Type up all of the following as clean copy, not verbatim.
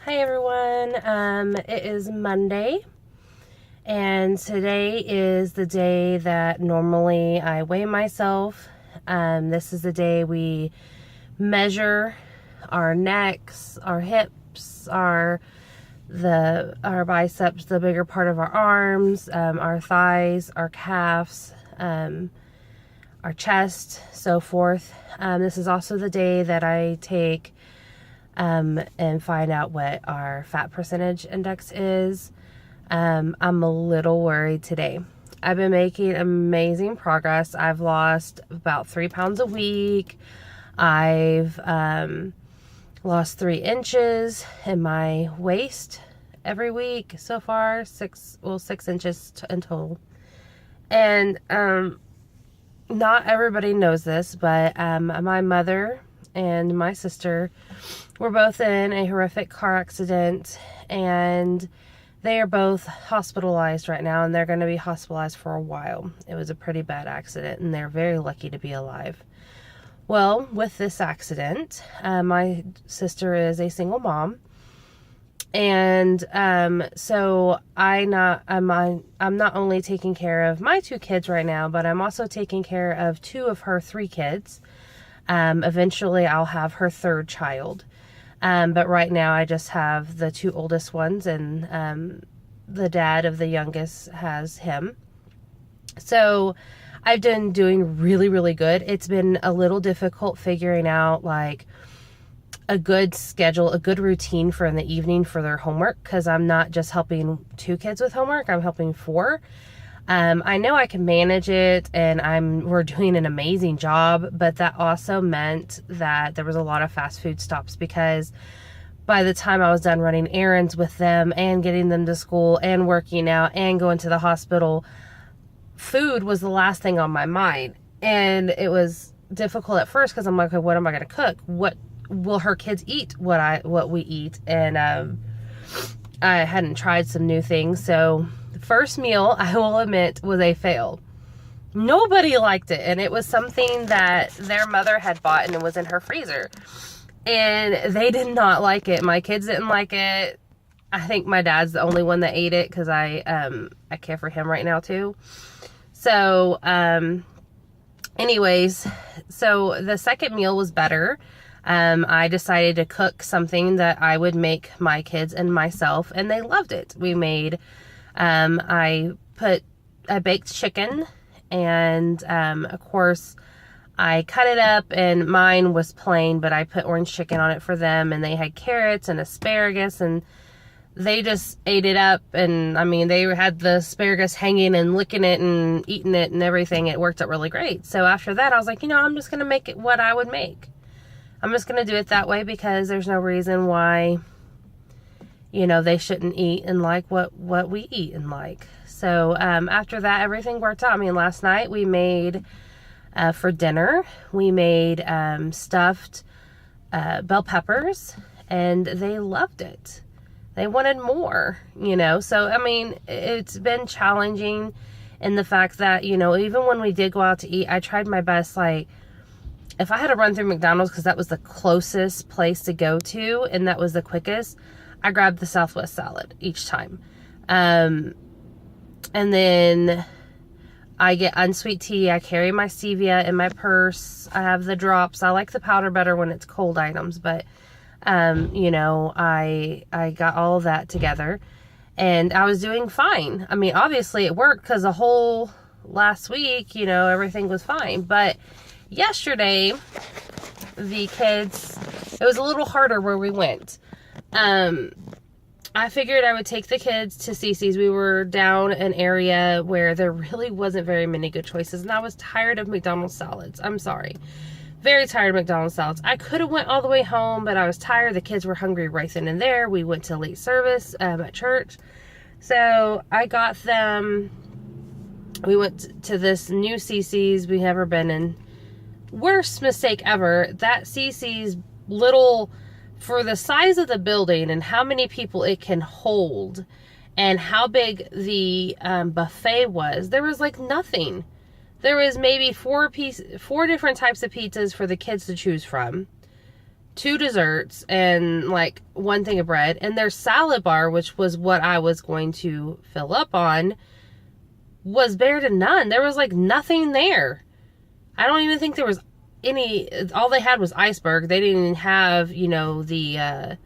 Hi everyone, it is Monday, and today is the day that normally I weigh myself. This is the day we measure our necks, our hips, our biceps, the bigger part of our arms, our thighs, our calves, our chest, so forth. This is also the day that I take and find out what our fat percentage index is. I'm a little worried today. I've been making amazing progress. I've lost about 3 pounds a week. I've lost 3 inches in my waist every week so far. 6 inches in total. And not everybody knows this, but my mother and my sister were both in a horrific car accident, and they are both hospitalized right now, and they're going to be hospitalized for a while. It was a pretty bad accident, and they're very lucky to be alive. Well, with this accident, my sister is a single mom, and so I'm not only taking care of my 2 kids right now, but I'm also taking care of 2 of her 3 kids. Eventually I'll have her 3rd child. But right now I just have the 2 oldest ones, and the dad of the youngest has him. So I've been doing really, really good. It's been a little difficult figuring out like a good schedule, a good routine for in the evening for their homework, because I'm not just helping 2 kids with homework, I'm helping 4. I know I can manage it, and we're doing an amazing job, but that also meant that there was a lot of fast food stops, because by the time I was done running errands with them and getting them to school and working out and going to the hospital, food was the last thing on my mind. And it was difficult at first, because I'm like, okay, what am I going to cook? What will her kids eat? What we eat? And I hadn't tried some new things, so first meal, I will admit, was a fail. Nobody liked it, and it was something that their mother had bought, and it was in her freezer, and they did not like it. My kids didn't like it. I think my dad's the only one that ate it, because I care for him right now too. So anyways, so the second meal was better. I decided to cook something that I would make my kids and myself, and they loved it. We made I baked chicken, and of course I cut it up, and mine was plain, but I put orange chicken on it for them, and they had carrots and asparagus, and they just ate it up. And I mean, they had the asparagus hanging and licking it and eating it and everything. It worked out really great. So after that, I was like, I'm just going to make it what I would make. I'm just going to do it that way, because there's no reason why they shouldn't eat and like what we eat and like. So after that, everything worked out. I mean, last night we made, for dinner, we made stuffed bell peppers, and they loved it. They wanted more, So, I mean, it's been challenging in the fact that, even when we did go out to eat, I tried my best. Like, if I had to run through McDonald's, because that was the closest place to go to, and that was the quickest, I grabbed the Southwest salad each time. And then I get unsweet tea. I carry my stevia in my purse. I have the drops. I like the powder better when it's cold items, but, I got all of that together, and I was doing fine. I mean, obviously it worked, because the whole last week, everything was fine. But yesterday, the kids, it was a little harder where we went. I figured I would take the kids to Cece's. We were down an area where there really wasn't very many good choices, and I was tired of McDonald's salads. I'm sorry. Very tired of McDonald's salads. I could have went all the way home, but I was tired. The kids were hungry right then and there. We went to late service at church. So I got them. We went to this new Cece's we never been in. Worst mistake ever. That Cece's little, for the size of the building and how many people it can hold and how big the buffet was, there was like nothing. There was maybe 4 different types of pizzas for the kids to choose from. 2 desserts and like 1 thing of bread, and their salad bar, which was what I was going to fill up on, was bare to none. There was like nothing there. I don't even think there was any. All they had was iceberg. They didn't even have, you know, the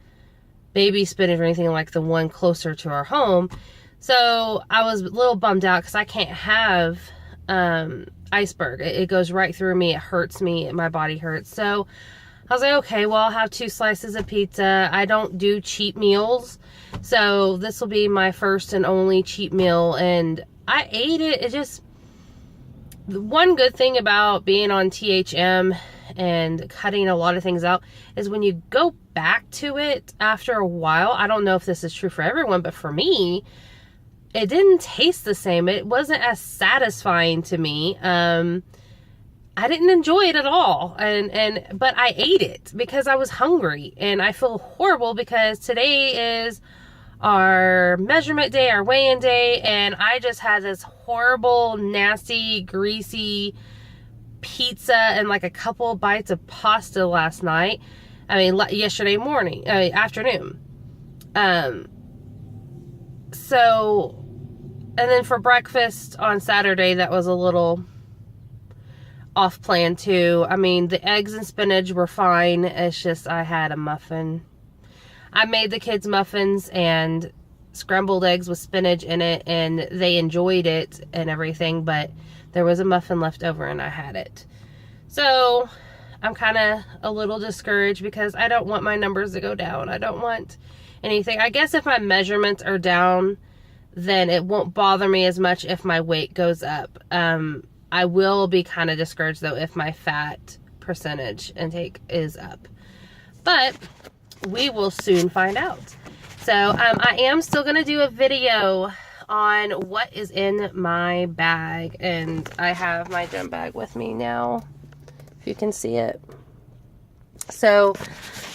baby spinach or anything like the one closer to our home. So I was a little bummed out because I can't have iceberg. It goes right through me. It hurts me. My body hurts. So I was like, okay, well, I'll have 2 slices of pizza. I don't do cheap meals. So this will be my first and only cheap meal. And I ate it. It just, the one good thing about being on THM and cutting a lot of things out is when you go back to it after a while, I don't know if this is true for everyone, but for me, it didn't taste the same. It wasn't as satisfying to me. I didn't enjoy it at all. But I ate it because I was hungry, and I feel horrible because today is our measurement day, our weigh-in day, and I just had this horrible, nasty, greasy pizza and like a couple bites of pasta last night. I mean, yesterday afternoon. So, and then for breakfast on Saturday, that was a little off plan too. I mean, the eggs and spinach were fine. It's just I had a muffin. I made the kids muffins and scrambled eggs with spinach in it, and they enjoyed it and everything, but there was a muffin left over and I had it. So I'm kind of a little discouraged because I don't want my numbers to go down. I don't want anything. I guess if my measurements are down, then it won't bother me as much if my weight goes up. I will be kind of discouraged though if my fat percentage intake is up. But we will soon find out. So I am still going to do a video on what is in my bag. And I have my gym bag with me now, if you can see it. So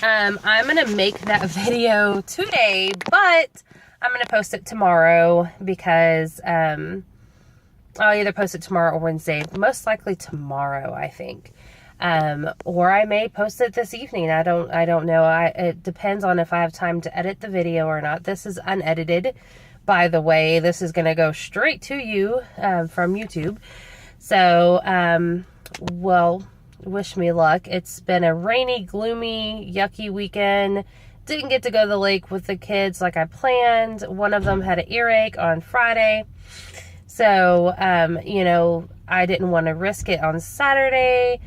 I'm going to make that video today, but I'm going to post it tomorrow because I'll either post it tomorrow or Wednesday. Most likely tomorrow, I think. Or I may post it this evening. I don't know. It depends on if I have time to edit the video or not. This is unedited, by the way. This is going to go straight to you, from YouTube. So, well, wish me luck. It's been a rainy, gloomy, yucky weekend. Didn't get to go to the lake with the kids like I planned. One of them had an earache on Friday. So, you know, I didn't want to risk it on Saturday.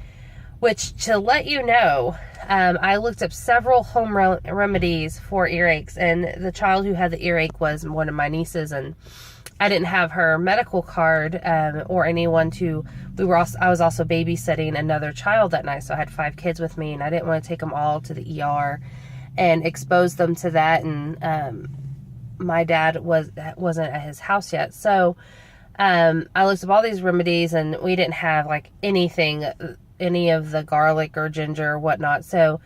Which, to let you know, I looked up several home remedies for earaches, and the child who had the earache was one of my nieces, and I didn't have her medical card or anyone to. I was also babysitting another child that night, so I had 5 kids with me, and I didn't want to take them all to the ER and expose them to that. And my dad wasn't at his house yet, so I looked up all these remedies, and we didn't have like any of the garlic or ginger or whatnot. So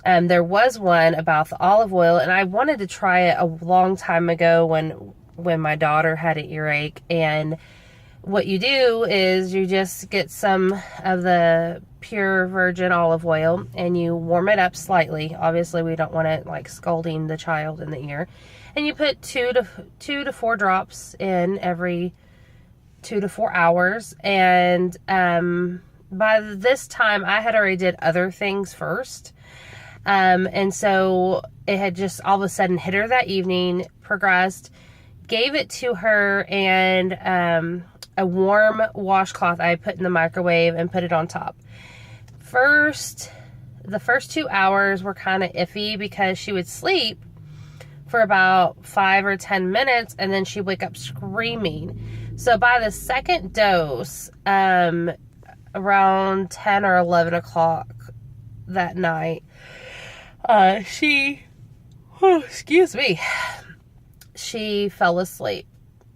there was one about the olive oil, and I wanted to try it a long time ago when my daughter had an earache. And what you do is you just get some of the pure virgin olive oil and you warm it up slightly. Obviously we don't want it like scalding the child in the ear, and you put 2 to 4 drops in every 2 to 4 hours. And by this time, I had already did other things first. And so it had just all of a sudden hit her that evening, progressed, gave it to her, and a warm washcloth I put in the microwave and put it on top. The first 2 hours were kind of iffy because she would sleep for about 5 or 10 minutes and then she'd wake up screaming. So by the second dose, around 10 or 11 o'clock that night, she fell asleep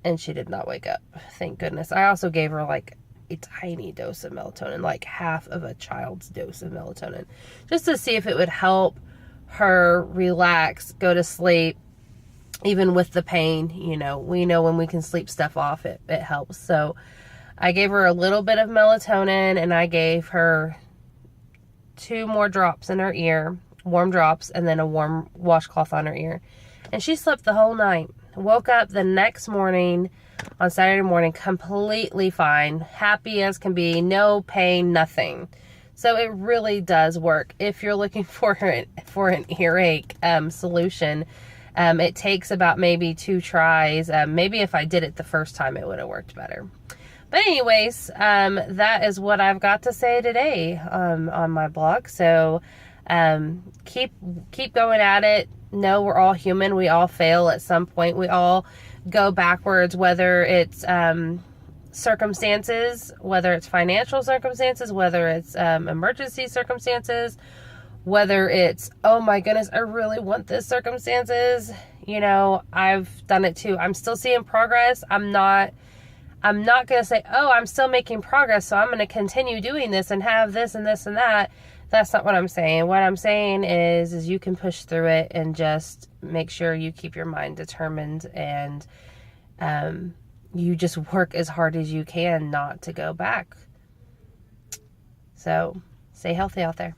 and she did not wake up. Thank goodness. I also gave her like a tiny dose of melatonin, like half of a child's dose of melatonin, just to see if it would help her relax, go to sleep, even with the pain. You know, we know when we can sleep stuff off, it helps. So I gave her a little bit of melatonin, and I gave her 2 more drops in her ear warm drops, and then a warm washcloth on her ear. And she slept the whole night. Woke up the next morning, on Saturday morning, completely fine, happy as can be, no pain, nothing. So it really does work. If you're looking for an earache solution, it takes about maybe 2 tries. Maybe if I did it the first time, it would have worked better. But anyways, that is what I've got to say today on my blog. So keep going at it. No, we're all human. We all fail at some point. We all go backwards, whether it's circumstances, whether it's financial circumstances, whether it's emergency circumstances, whether it's, oh my goodness, I really want this circumstances. You know, I've done it too. I'm still seeing progress. I'm not going to say, oh, I'm still making progress, so I'm going to continue doing this and have this and this and that. That's not what I'm saying. What I'm saying is you can push through it and just make sure you keep your mind determined, and you just work as hard as you can not to go back. So stay healthy out there.